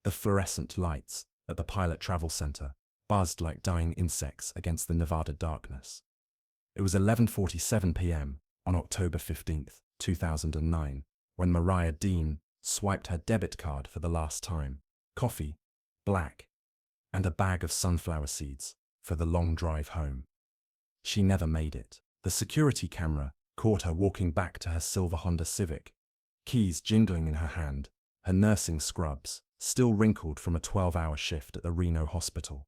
The fluorescent lights at the Pilot Travel Center buzzed like dying insects against the Nevada darkness. It was 11:47 p.m. on October 15th, 2009, when Mariah Deane swiped her debit card for the last time. Coffee, black, and a bag of sunflower seeds for the long drive home. She never made it. The security camera caught her walking back to her silver Honda Civic, keys jingling in her hand, her nursing scrubs still wrinkled from a 12-hour shift at the Reno hospital.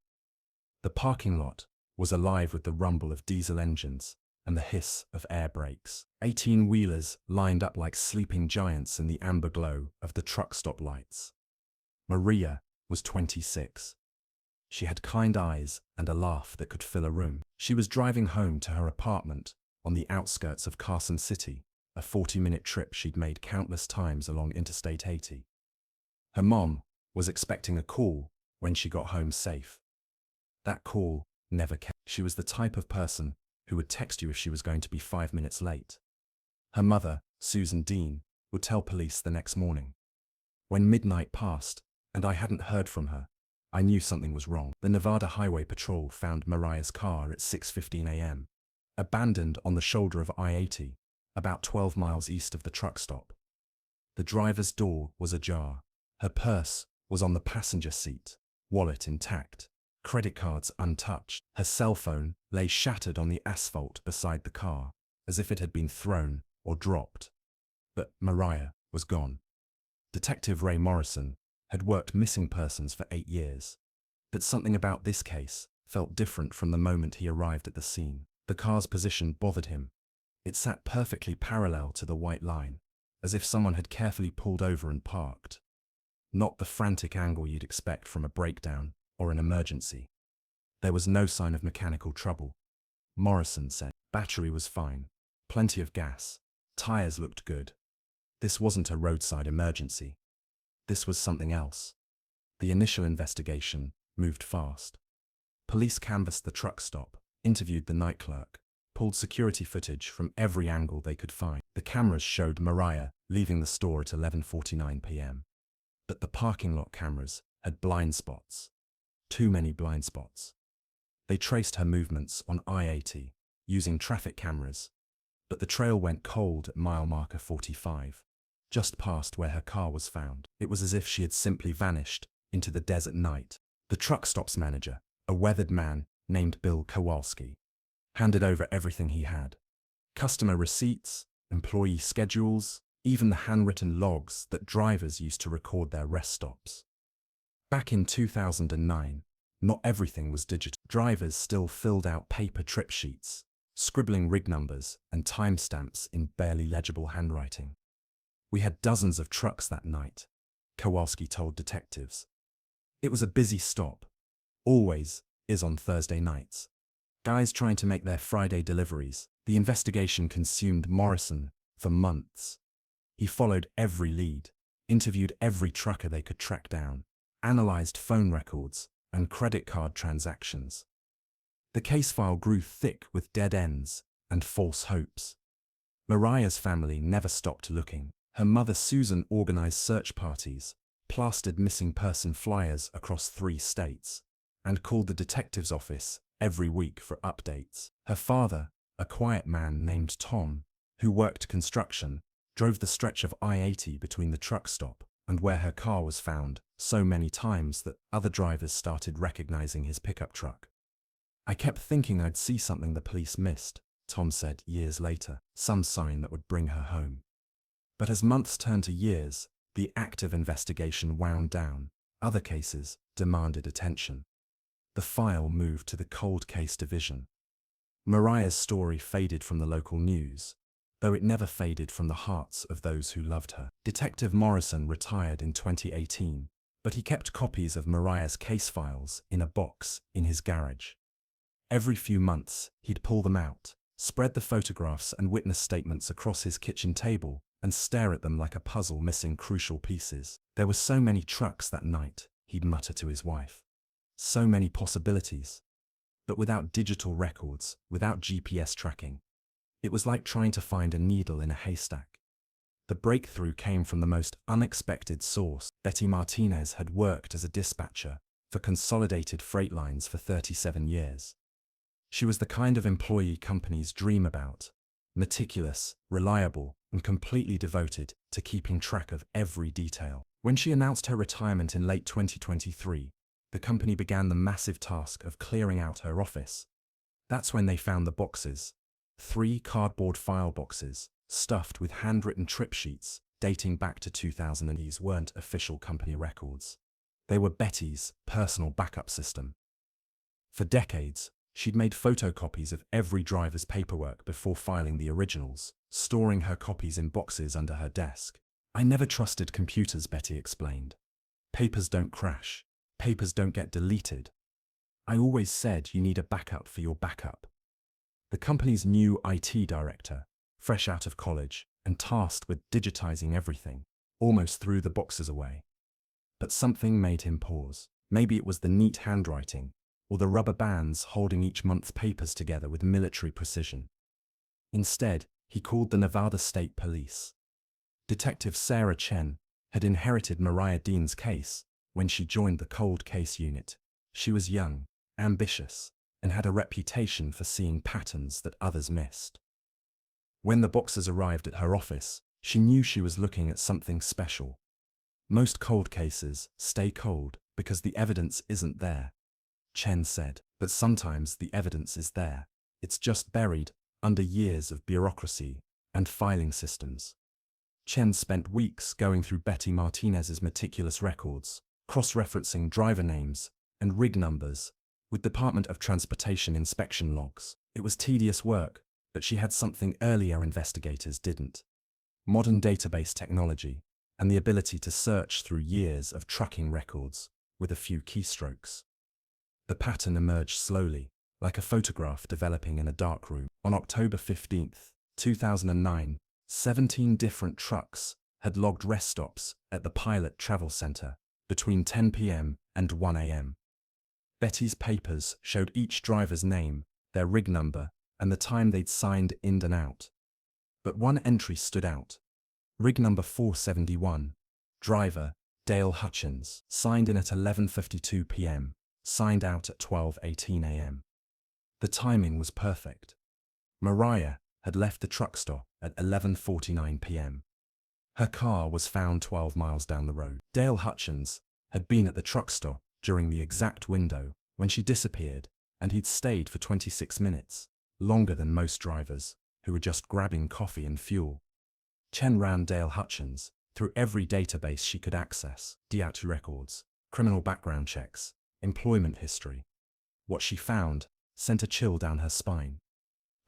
The parking lot was alive with the rumble of diesel engines and the hiss of air brakes. 18-wheelers lined up like sleeping giants in the amber glow of the truck stop lights. Maria was 26. She had kind eyes and a laugh that could fill a room. She was driving home to her apartment on the outskirts of Carson City, a 40-minute trip she'd made countless times along Interstate 80. Her mom was expecting a call when she got home safe. That call never came. She was the type of person who would text you if she was going to be 5 minutes late. Her mother, Susan Deane, would tell police the next morning. When midnight passed and I hadn't heard from her, I knew something was wrong. The Nevada Highway Patrol found Mariah's car at 6:15 a.m., abandoned on the shoulder of I-80, about 12 miles east of the truck stop. The driver's door was ajar. Her purse was on the passenger seat, wallet intact, credit cards untouched. Her cell phone lay shattered on the asphalt beside the car, as if it had been thrown or dropped. But Mariah was gone. Detective Ray Morrison had worked missing persons for 8 years. But something about this case felt different from the moment he arrived at the scene. The car's position bothered him. It sat perfectly parallel to the white line, as if someone had carefully pulled over and parked. Not the frantic angle you'd expect from a breakdown or an emergency. There was no sign of mechanical trouble. Morrison said battery was fine, plenty of gas, tires looked good. This wasn't a roadside emergency. This was something else. The initial investigation moved fast. Police canvassed the truck stop, interviewed the night clerk, pulled security footage from every angle they could find. The cameras showed Mariah leaving the store at 11:49 p.m. But the parking lot cameras had blind spots. Too many blind spots. They traced her movements on I-80 using traffic cameras, but the trail went cold at mile marker 45. Just past where her car was found. It was as if she had simply vanished into the desert night. The truck stop's manager, a weathered man named Bill Kowalski, handed over everything he had. Customer receipts, employee schedules, even the handwritten logs that drivers used to record their rest stops. Back in 2009, not everything was digital. Drivers still filled out paper trip sheets, scribbling rig numbers and timestamps in barely legible handwriting. We had dozens of trucks that night, Kowalski told detectives. It was a busy stop. Always is on Thursday nights. Guys trying to make their Friday deliveries. The investigation consumed Morrison for months. He followed every lead, interviewed every trucker they could track down, analyzed phone records and credit card transactions. The case file grew thick with dead ends and false hopes. Mariah's family never stopped looking. Her mother Susan organized search parties, plastered missing person flyers across 3 states, and called the detective's office every week for updates. Her father, a quiet man named Tom, who worked construction, drove the stretch of I-80 between the truck stop and where her car was found so many times that other drivers started recognizing his pickup truck. I kept thinking I'd see something the police missed, Tom said years later, some sign that would bring her home. But as months turned to years, the active investigation wound down. Other cases demanded attention. The file moved to the cold case division. Mariah's story faded from the local news, though it never faded from the hearts of those who loved her. Detective Morrison retired in 2018, but he kept copies of Mariah's case files in a box in his garage. Every few months, he'd pull them out, spread the photographs and witness statements across his kitchen table, and stare at them like a puzzle missing crucial pieces. There were so many trucks that night, he'd mutter to his wife. So many possibilities. But without digital records, without GPS tracking, it was like trying to find a needle in a haystack. The breakthrough came from the most unexpected source. Betty Martinez had worked as a dispatcher for Consolidated Freight Lines for 37 years. She was the kind of employee companies dream about: meticulous, reliable, and completely devoted to keeping track of every detail. When she announced her retirement in late 2023, the company began the massive task of clearing out her office. That's when they found the boxes. 3 cardboard file boxes, stuffed with handwritten trip sheets dating back to 2000. These weren't official company records. They were Betty's personal backup system. For decades, she'd made photocopies of every driver's paperwork before filing the originals, storing her copies in boxes under her desk. "I never trusted computers," Betty explained. "Papers don't crash. Papers don't get deleted. I always said you need a backup for your backup." The company's new IT director, fresh out of college and tasked with digitizing everything, almost threw the boxes away. But something made him pause. Maybe it was the neat handwriting, or the rubber bands holding each month's papers together with military precision. Instead, he called the Nevada State Police. Detective Sarah Chen had inherited Mariah Deane's case when she joined the cold case unit. She was young, ambitious, and had a reputation for seeing patterns that others missed. When the boxes arrived at her office, she knew she was looking at something special. Most cold cases stay cold because the evidence isn't there, Chen said, but sometimes the evidence is there. It's just buried under years of bureaucracy and filing systems. Chen spent weeks going through Betty Martinez's meticulous records, cross-referencing driver names and rig numbers with Department of Transportation inspection logs. It was tedious work, but she had something earlier investigators didn't: modern database technology and the ability to search through years of trucking records with a few keystrokes. The pattern emerged slowly, like a photograph developing in a dark room. On October 15, 2009, 17 different trucks had logged rest stops at the Pilot Travel Center between 10 p.m. and 1 a.m. Betty's papers showed each driver's name, their rig number, and the time they'd signed in and out. But one entry stood out. Rig number 471, driver Dale Hutchins, signed in at 11:52 p.m., signed out at 12:18 a.m. The timing was perfect. Mariah had left the truck stop at 11:49 p.m. Her car was found 12 miles down the road. Dale Hutchins had been at the truck stop during the exact window when she disappeared, and he'd stayed for 26 minutes, longer than most drivers, who were just grabbing coffee and fuel. Chen ran Dale Hutchins through every database she could access: DIAT records, criminal background checks, employment history. What she found sent a chill down her spine.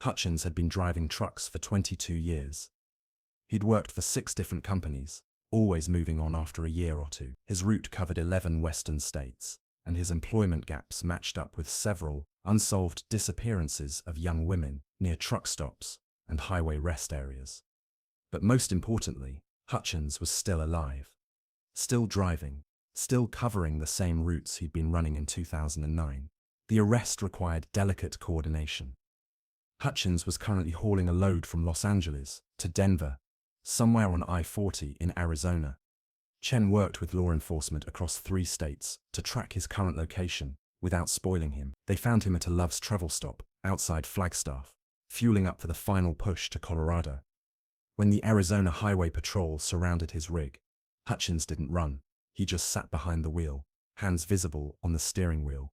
Hutchins had been driving trucks for 22 years. He'd worked for 6 different companies, always moving on after a year or two. His route covered 11 western states, and his employment gaps matched up with several unsolved disappearances of young women near truck stops and highway rest areas. But most importantly, Hutchins was still alive, still driving, still covering the same routes he'd been running in 2009. The arrest required delicate coordination. Hutchins was currently hauling a load from Los Angeles to Denver, somewhere on I-40 in Arizona. Chen worked with law enforcement across 3 states to track his current location without spoiling him. They found him at a Love's Travel stop outside Flagstaff, fueling up for the final push to Colorado. When the Arizona Highway Patrol surrounded his rig, Hutchins didn't run. He just sat behind the wheel, hands visible on the steering wheel.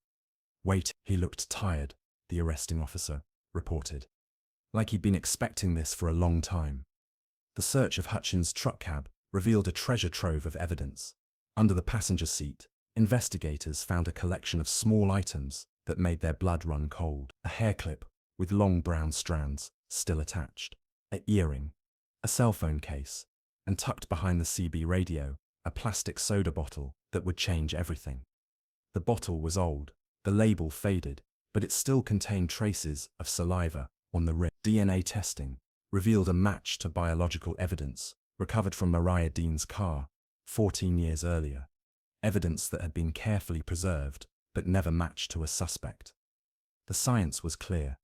"Wait," he looked tired, the arresting officer reported, like he'd been expecting this for a long time. The search of Hutchins' truck cab revealed a treasure trove of evidence. Under the passenger seat, investigators found a collection of small items that made their blood run cold: a hair clip with long brown strands still attached, an earring, a cell phone case, and tucked behind the CB radio, a plastic soda bottle that would change everything. The bottle was old, the label faded, but it still contained traces of saliva on the rim. DNA testing revealed a match to biological evidence recovered from Mariah Deane's car 14 years earlier, evidence that had been carefully preserved but never matched to a suspect. The science was clear.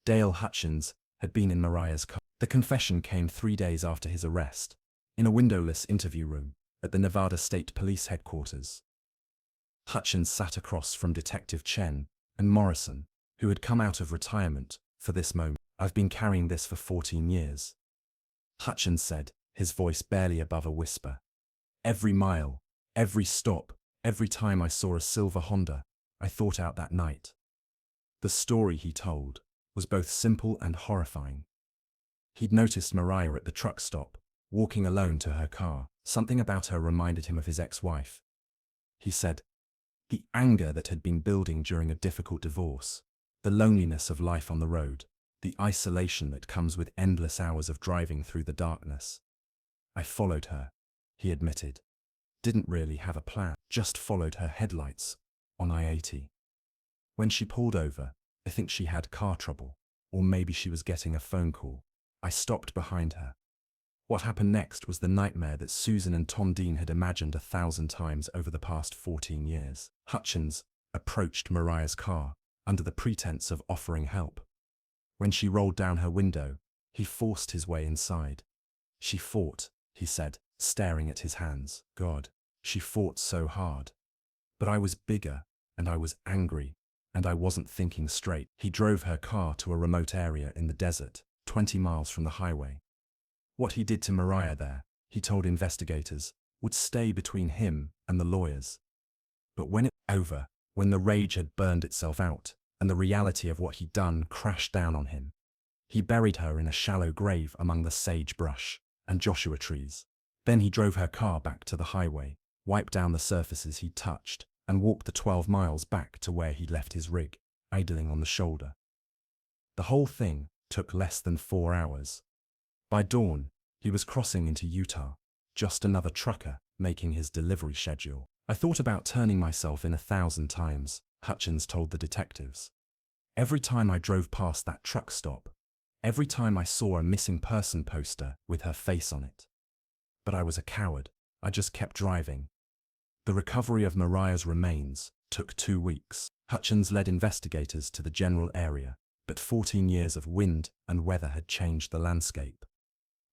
Dale Hutchins had been in Mariah's car. The confession came 3 days after his arrest, in a windowless interview room at the Nevada State Police headquarters. Hutchins sat across from Detective Chen and Morrison, who had come out of retirement for this moment. "I've been carrying this for 14 years. Hutchins said, his voice barely above a whisper. "Every mile, every stop, every time I saw a silver Honda, I thought out that night." The story he told was both simple and horrifying. He'd noticed Mariah at the truck stop, walking alone to her car. Something about her reminded him of his ex-wife. He said, the anger that had been building during a difficult divorce, the loneliness of life on the road, the isolation that comes with endless hours of driving through the darkness. "I followed her," he admitted. "Didn't really have a plan, just followed her headlights on I-80. When she pulled over, I think she had car trouble, or maybe she was getting a phone call. I stopped behind her." What happened next was the nightmare that Susan and Tom Deane had imagined 1,000 times over the past 14 years. Hutchins approached Mariah's car under the pretense of offering help. When she rolled down her window, he forced his way inside. "She fought," he said, staring at his hands. "God, she fought so hard. But I was bigger, and I was angry, and I wasn't thinking straight." He drove her car to a remote area in the desert, 20 miles from the highway. What he did to Mariah there, he told investigators, would stay between him and the lawyers. But when it was over, when the rage had burned itself out, and the reality of what he'd done crashed down on him, he buried her in a shallow grave among the sagebrush and Joshua trees. Then he drove her car back to the highway, wiped down the surfaces he'd touched, and walked the 12 miles back to where he'd left his rig, idling on the shoulder. The whole thing took less than 4 hours. By dawn, he was crossing into Utah, just another trucker making his delivery schedule. "I thought about turning myself in 1,000 times, Hutchins told the detectives. "Every time I drove past that truck stop, every time I saw a missing person poster with her face on it. But I was a coward. I just kept driving." The recovery of Mariah's remains took 2 weeks. Hutchins led investigators to the general area, but 14 years of wind and weather had changed the landscape.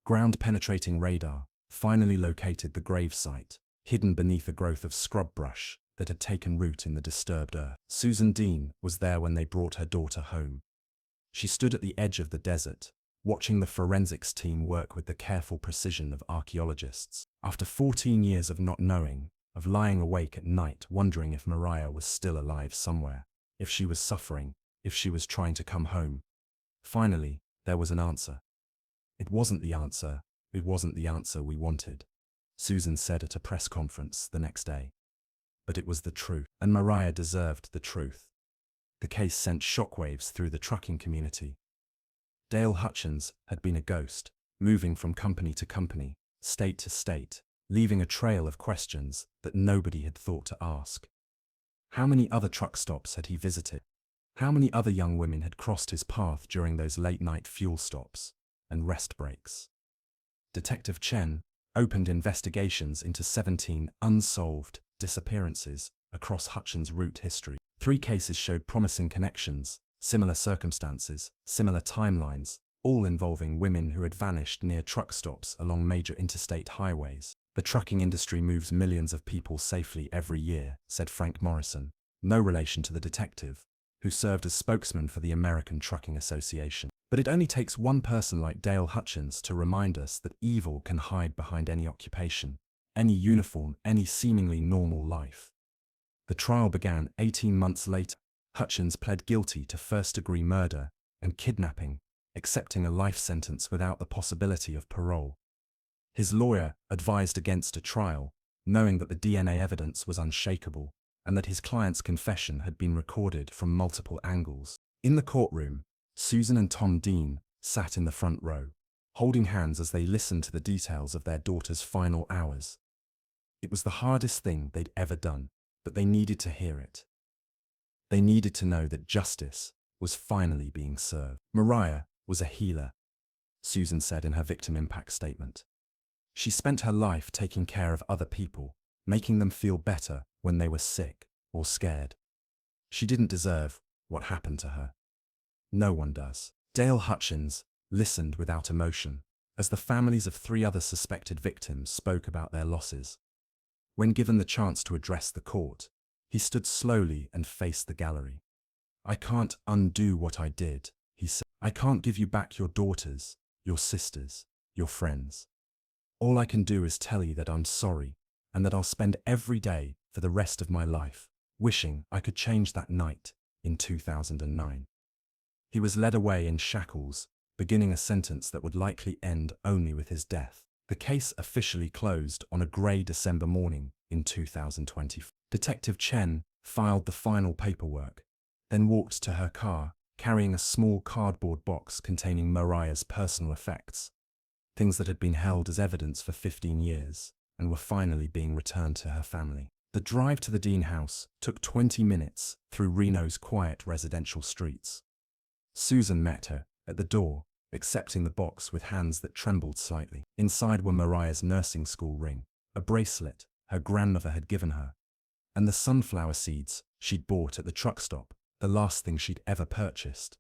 Ground-penetrating radar finally located the grave site, hidden beneath a growth of scrub brush that had taken root in the disturbed earth. Susan Deane was there when they brought her daughter home. She stood at the edge of the desert, watching the forensics team work with the careful precision of archaeologists. After 14 years of not knowing, of lying awake at night wondering if Mariah was still alive somewhere, if she was suffering, if she was trying to come home, finally, there was an answer. "It wasn't the answer we wanted," Susan said at a press conference the next day. "But it was the truth, and Mariah deserved the truth." The case sent shockwaves through the trucking community. Dale Hutchins had been a ghost, moving from company to company, state to state, leaving a trail of questions that nobody had thought to ask. How many other truck stops had he visited? How many other young women had crossed his path during those late-night fuel stops and rest breaks? Detective Chen opened investigations into 17 unsolved disappearances across Hutchins' route history. 3 cases showed promising connections, similar circumstances, similar timelines, all involving women who had vanished near truck stops along major interstate highways. "The trucking industry moves millions of people safely every year," said Frank Morrison, no relation to the detective, who served as spokesman for the American Trucking Association. "But it only takes one person like Dale Hutchins to remind us that evil can hide behind any occupation, any uniform, any seemingly normal life." The trial began 18 months later. Hutchins pled guilty to first-degree murder and kidnapping, accepting a life sentence without the possibility of parole. His lawyer advised against a trial, knowing that the DNA evidence was unshakable and that his client's confession had been recorded from multiple angles. In the courtroom, Susan and Tom Deane sat in the front row, holding hands as they listened to the details of their daughter's final hours. It was the hardest thing they'd ever done, but they needed to hear it. They needed to know that justice was finally being served. "Mariah was a healer," Susan said in her victim impact statement. "She spent her life taking care of other people, making them feel better when they were sick or scared. She didn't deserve what happened to her. No one does." Dale Hutchins listened without emotion, as the families of 3 other suspected victims spoke about their losses. When given the chance to address the court, he stood slowly and faced the gallery. "I can't undo what I did," he said. "I can't give you back your daughters, your sisters, your friends. All I can do is tell you that I'm sorry and that I'll spend every day for the rest of my life wishing I could change that night in 2009. He was led away in shackles, beginning a sentence that would likely end only with his death. The case officially closed on a grey December morning in 2020. Detective Chen filed the final paperwork, then walked to her car, carrying a small cardboard box containing Mariah's personal effects, things that had been held as evidence for 15 years and were finally being returned to her family. The drive to the Deane house took 20 minutes through Reno's quiet residential streets. Susan met her at the door, accepting the box with hands that trembled slightly. Inside were Mariah's nursing school ring, a bracelet her grandmother had given her, and the sunflower seeds she'd bought at the truck stop, the last thing she'd ever purchased.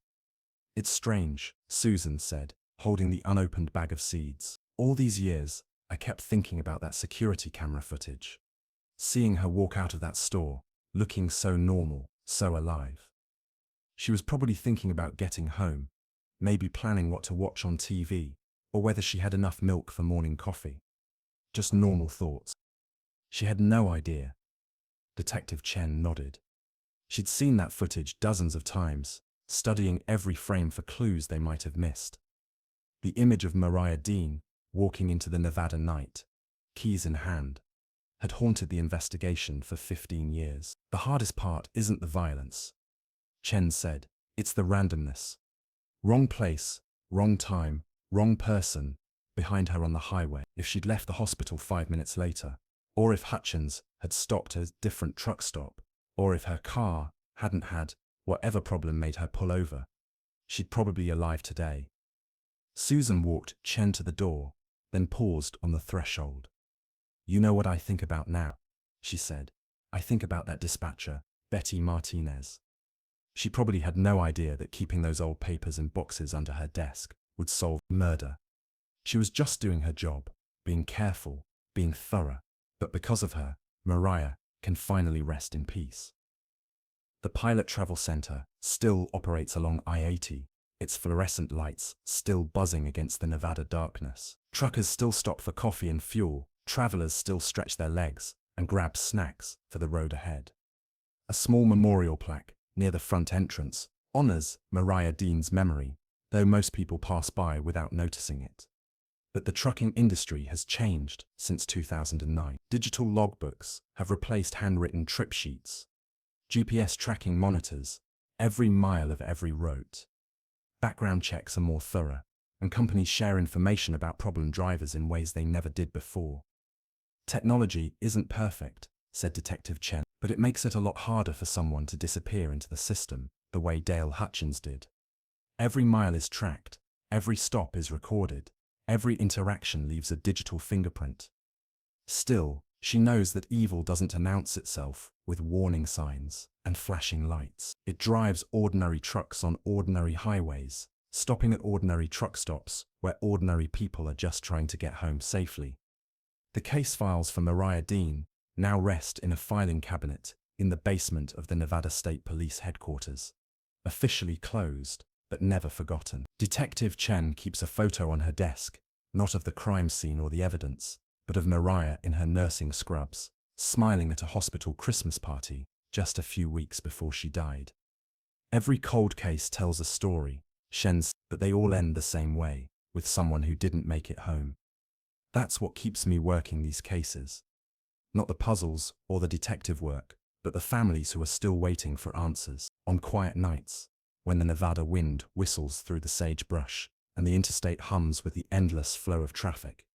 "It's strange," Susan said, holding the unopened bag of seeds. "All these years, I kept thinking about that security camera footage. Seeing her walk out of that store, looking so normal, so alive. She was probably thinking about getting home, maybe planning what to watch on TV, or whether she had enough milk for morning coffee. Just normal thoughts." She had no idea. Detective Chen nodded. She'd seen that footage dozens of times, studying every frame for clues they might have missed. The image of Mariah Deane, walking into the Nevada night, keys in hand, had haunted the investigation for 15 years. "The hardest part isn't the violence," Chen said. "It's the randomness. Wrong place, wrong time, wrong person, behind her on the highway. If she'd left the hospital 5 minutes later, or if Hutchins had stopped at a different truck stop, or if her car hadn't had whatever problem made her pull over, she'd probably be alive today." Susan walked Chen to the door, then paused on the threshold. "You know what I think about now," she said. "I think about that dispatcher, Betty Martinez. She probably had no idea that keeping those old papers in boxes under her desk would solve murder. She was just doing her job, being careful, being thorough, but because of her, Mariah can finally rest in peace." The Pilot Travel Center still operates along I-80, its fluorescent lights still buzzing against the Nevada darkness. Truckers still stop for coffee and fuel, travelers still stretch their legs and grab snacks for the road ahead. A small memorial plaque near the front entrance honors Mariah Deane's memory, though most people pass by without noticing it. But the trucking industry has changed since 2009. Digital logbooks have replaced handwritten trip sheets. GPS tracking monitors every mile of every route. Background checks are more thorough, and companies share information about problem drivers in ways they never did before. "Technology isn't perfect," said Detective Chen, "but it makes it a lot harder for someone to disappear into the system the way Dale Hutchins did. Every mile is tracked, every stop is recorded, every interaction leaves a digital fingerprint. Still, she knows that evil doesn't announce itself with warning signs and flashing lights. It drives ordinary trucks on ordinary highways, stopping at ordinary truck stops where ordinary people are just trying to get home safely." The case files for Mariah Deane now rest in a filing cabinet in the basement of the Nevada State Police headquarters, officially closed but never forgotten. Detective Chen keeps a photo on her desk, not of the crime scene or the evidence, but of Mariah in her nursing scrubs, smiling at a hospital Christmas party just a few weeks before she died. "Every cold case tells a story," Chen said, "but they all end the same way, with someone who didn't make it home. That's what keeps me working these cases. Not the puzzles or the detective work, but the families who are still waiting for answers. On quiet nights, when the Nevada wind whistles through the sagebrush and the interstate hums with the endless flow of traffic,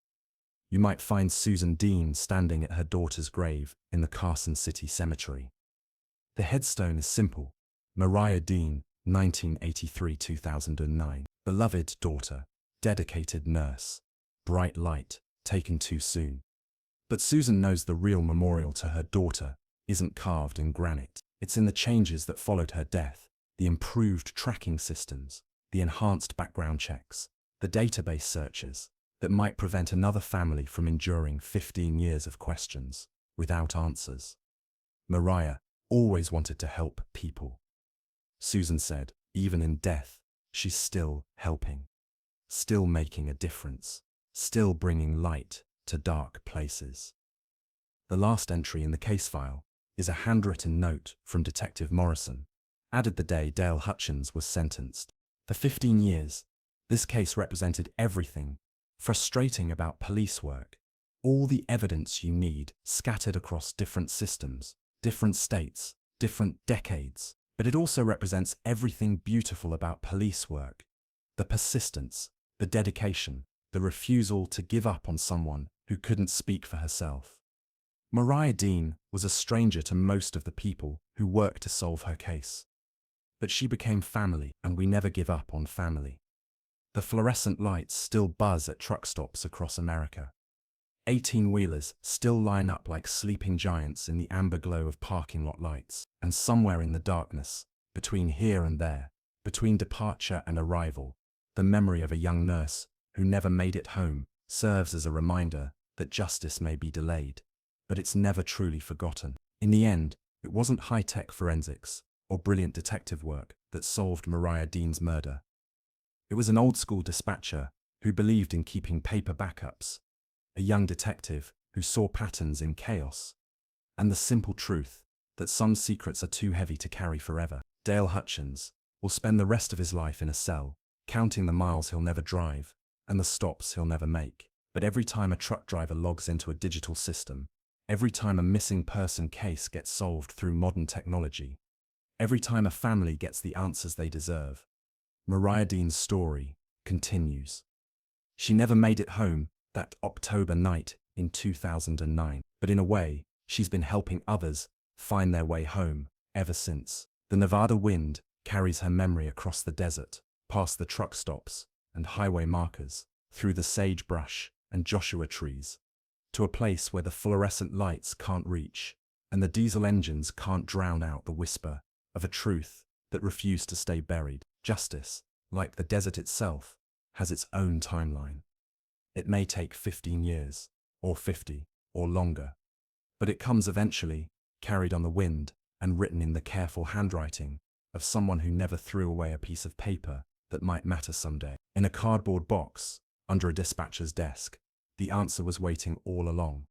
you might find Susan Deane standing at her daughter's grave in the Carson City Cemetery. The headstone is simple: Mariah Deane, 1983-2009. Beloved daughter, dedicated nurse, bright light, taken too soon. But Susan knows the real memorial to her daughter isn't carved in granite. It's in the changes that followed her death, the improved tracking systems, the enhanced background checks, the database searches, that might prevent another family from enduring 15 years of questions without answers. Mariah always wanted to help people. Susan said, even in death, she's still helping, still making a difference, still bringing light to dark places. The last entry in the case file is a handwritten note from Detective Morrison, added the day Dale Hutchins was sentenced. For 15 years, this case represented everything frustrating about police work, all the evidence you need scattered across different systems, different states, different decades. But it also represents everything beautiful about police work: the persistence, the dedication, the refusal to give up on someone who couldn't speak for herself. Mariah Deane was a stranger to most of the people who worked to solve her case. But she became family, and we never give up on family. The fluorescent lights still buzz at truck stops across America. 18-wheelers still line up like sleeping giants in the amber glow of parking lot lights, and somewhere in the darkness, between here and there, between departure and arrival, the memory of a young nurse who never made it home serves as a reminder that justice may be delayed, but it's never truly forgotten. In the end, it wasn't high-tech forensics or brilliant detective work that solved Mariah Deane's murder. It was an old-school dispatcher who believed in keeping paper backups, a young detective who saw patterns in chaos, and the simple truth that some secrets are too heavy to carry forever. Dale Hutchins will spend the rest of his life in a cell, counting the miles he'll never drive and the stops he'll never make. But every time a truck driver logs into a digital system, every time a missing person case gets solved through modern technology, every time a family gets the answers they deserve, Mariah Deane's story continues. She never made it home that October night in 2009, but in a way, she's been helping others find their way home ever since. The Nevada wind carries her memory across the desert, past the truck stops and highway markers, through the sagebrush and Joshua trees, to a place where the fluorescent lights can't reach and the diesel engines can't drown out the whisper of a truth that refused to stay buried. Justice, like the desert itself, has its own timeline. It may take 15 years, or 50, or longer, but it comes eventually, carried on the wind and written in the careful handwriting of someone who never threw away a piece of paper that might matter someday. In a cardboard box, under a dispatcher's desk, the answer was waiting all along.